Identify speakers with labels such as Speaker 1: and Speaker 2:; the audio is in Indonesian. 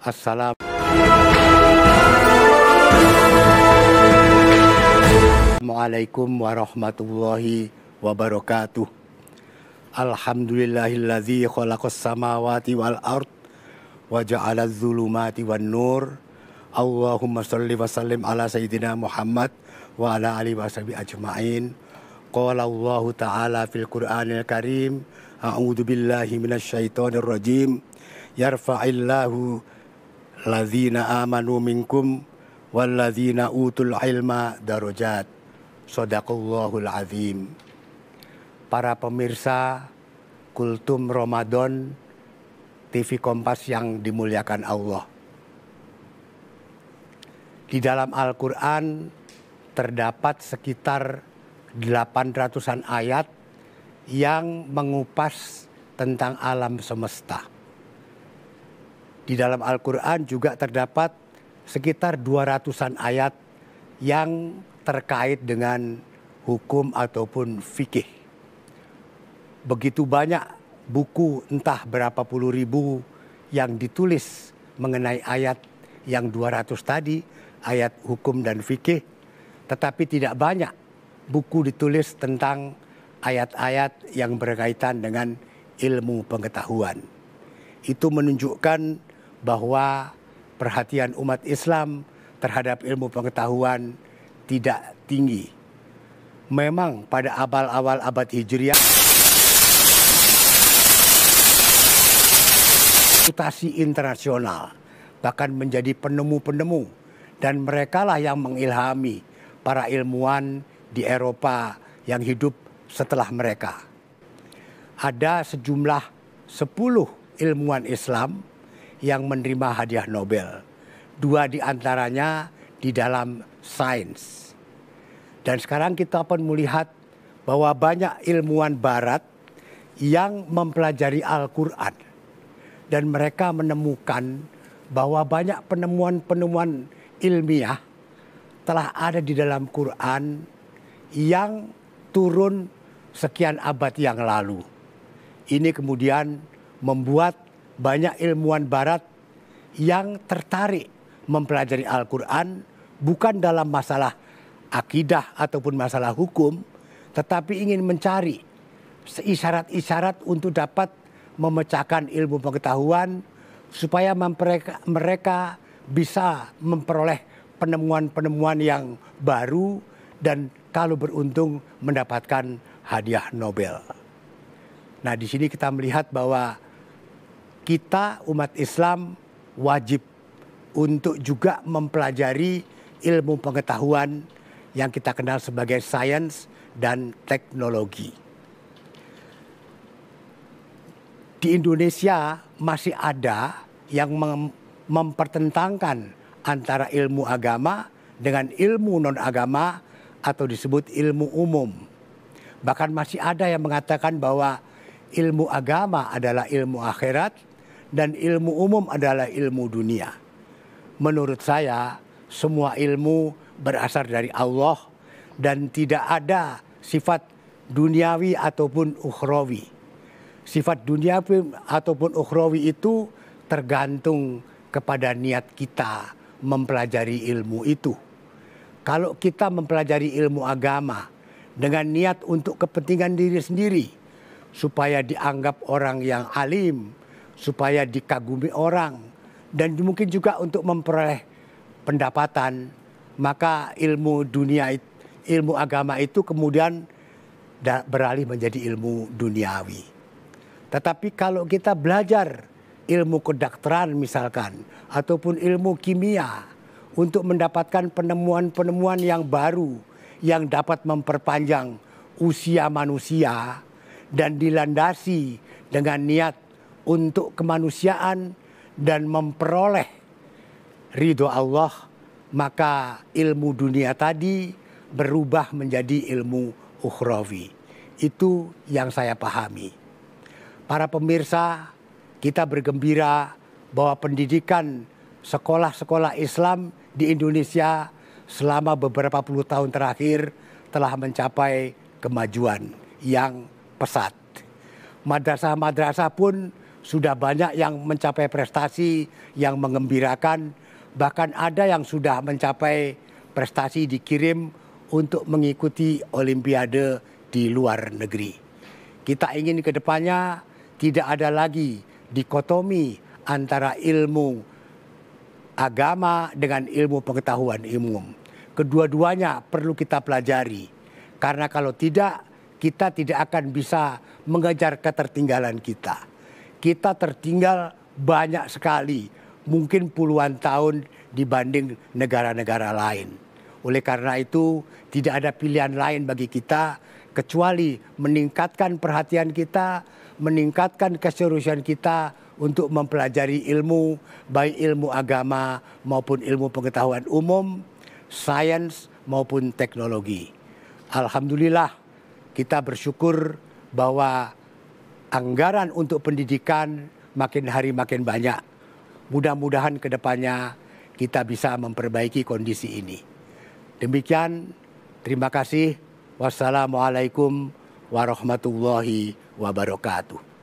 Speaker 1: Assalamualaikum warahmatullahi wabarakatuh. Alhamdulillahilladzi khalaqas samawati wal ard wa ja'alaz zulumati wan nur. Allahumma shalli wa sallim ala sayyidina Muhammad wa ala alihi washabihi ajma'in. Qala Allahu ta'ala fil Qur'anil Karim, a'udzu billahi minasyaitonir rajim. Yarfa'illahu ladzina amanu minkum walladzina utul ilma darajat. Shadaqallahul azim. Para pemirsa Kultum Ramadan TV Kompas yang dimuliakan Allah. Di dalam Al-Quran terdapat sekitar 800-an ayat yang mengupas tentang alam semesta. Di dalam Al-Quran juga terdapat sekitar 200-an ayat yang terkait dengan hukum ataupun fikih. Begitu banyak buku entah berapa puluh ribu yang ditulis mengenai ayat yang 200 tadi, ayat hukum dan fikih. Tetapi tidak banyak buku ditulis tentang ayat-ayat yang berkaitan dengan ilmu pengetahuan. Itu menunjukkan bahwa perhatian umat Islam terhadap ilmu pengetahuan tidak tinggi. Memang pada awal-awal abad Hijriah, reputasi internasional bahkan menjadi penemu-penemu, dan merekalah yang mengilhami para ilmuwan di Eropa yang hidup setelah mereka. Ada sejumlah 10 ilmuwan Islam yang menerima hadiah Nobel. 2 diantaranya di dalam sains. Dan sekarang kita pun melihat bahwa banyak ilmuwan barat yang mempelajari Al-Quran. Dan mereka menemukan bahwa banyak penemuan-penemuan ilmiah telah ada di dalam Quran yang turun sekian abad yang lalu. Ini kemudian membuat banyak ilmuwan barat yang tertarik mempelajari Al-Quran bukan dalam masalah akidah ataupun masalah hukum, tetapi ingin mencari isyarat-isyarat untuk dapat memecahkan ilmu pengetahuan supaya mereka bisa memperoleh penemuan-penemuan yang baru dan kalau beruntung mendapatkan hadiah Nobel. Nah, di sini kita melihat bahwa kita umat Islam wajib untuk juga mempelajari ilmu pengetahuan yang kita kenal sebagai sains dan teknologi. Di Indonesia masih ada yang mempertentangkan antara ilmu agama dengan ilmu non-agama atau disebut ilmu umum. Bahkan masih ada yang mengatakan bahwa ilmu agama adalah ilmu akhirat dan ilmu umum adalah ilmu dunia. Menurut saya, semua ilmu berasal dari Allah dan tidak ada sifat duniawi ataupun ukhrawi. Sifat duniawi ataupun ukhrawi itu tergantung kepada niat kita mempelajari ilmu itu. Kalau kita mempelajari ilmu agama dengan niat untuk kepentingan diri sendiri, supaya dianggap orang yang alim, supaya dikagumi orang, dan mungkin juga untuk memperoleh pendapatan, maka ilmu dunia, ilmu agama itu kemudian beralih menjadi ilmu duniawi. Tetapi kalau kita belajar ilmu kedokteran misalkan, ataupun ilmu kimia, untuk mendapatkan penemuan-penemuan yang baru, yang dapat memperpanjang usia manusia, dan dilandasi dengan niat untuk kemanusiaan dan memperoleh ridho Allah, maka ilmu dunia tadi berubah menjadi ilmu ukhrawi. Itu yang saya pahami. Para pemirsa, kita bergembira bahwa pendidikan sekolah-sekolah Islam di Indonesia selama beberapa puluh tahun terakhir telah mencapai kemajuan yang pesat. Madrasah-madrasah pun sudah banyak yang mencapai prestasi yang mengembirakan, bahkan ada yang sudah mencapai prestasi dikirim untuk mengikuti olimpiade di luar negeri. Kita ingin ke depannya tidak ada lagi dikotomi antara ilmu agama dengan ilmu pengetahuan umum. Kedua-duanya perlu kita pelajari. Karena kalau tidak, kita tidak akan bisa mengejar ketertinggalan kita. Kita tertinggal banyak sekali, mungkin puluhan tahun dibanding negara-negara lain. Oleh karena itu, tidak ada pilihan lain bagi kita kecuali meningkatkan perhatian kita, meningkatkan keseriusan kita untuk mempelajari ilmu, baik ilmu agama maupun ilmu pengetahuan umum, sains maupun teknologi. Alhamdulillah, kita bersyukur bahwa anggaran untuk pendidikan makin hari makin banyak. Mudah-mudahan ke depannya kita bisa memperbaiki kondisi ini. Demikian, terima kasih. Wassalamualaikum warahmatullahi wabarakatuh.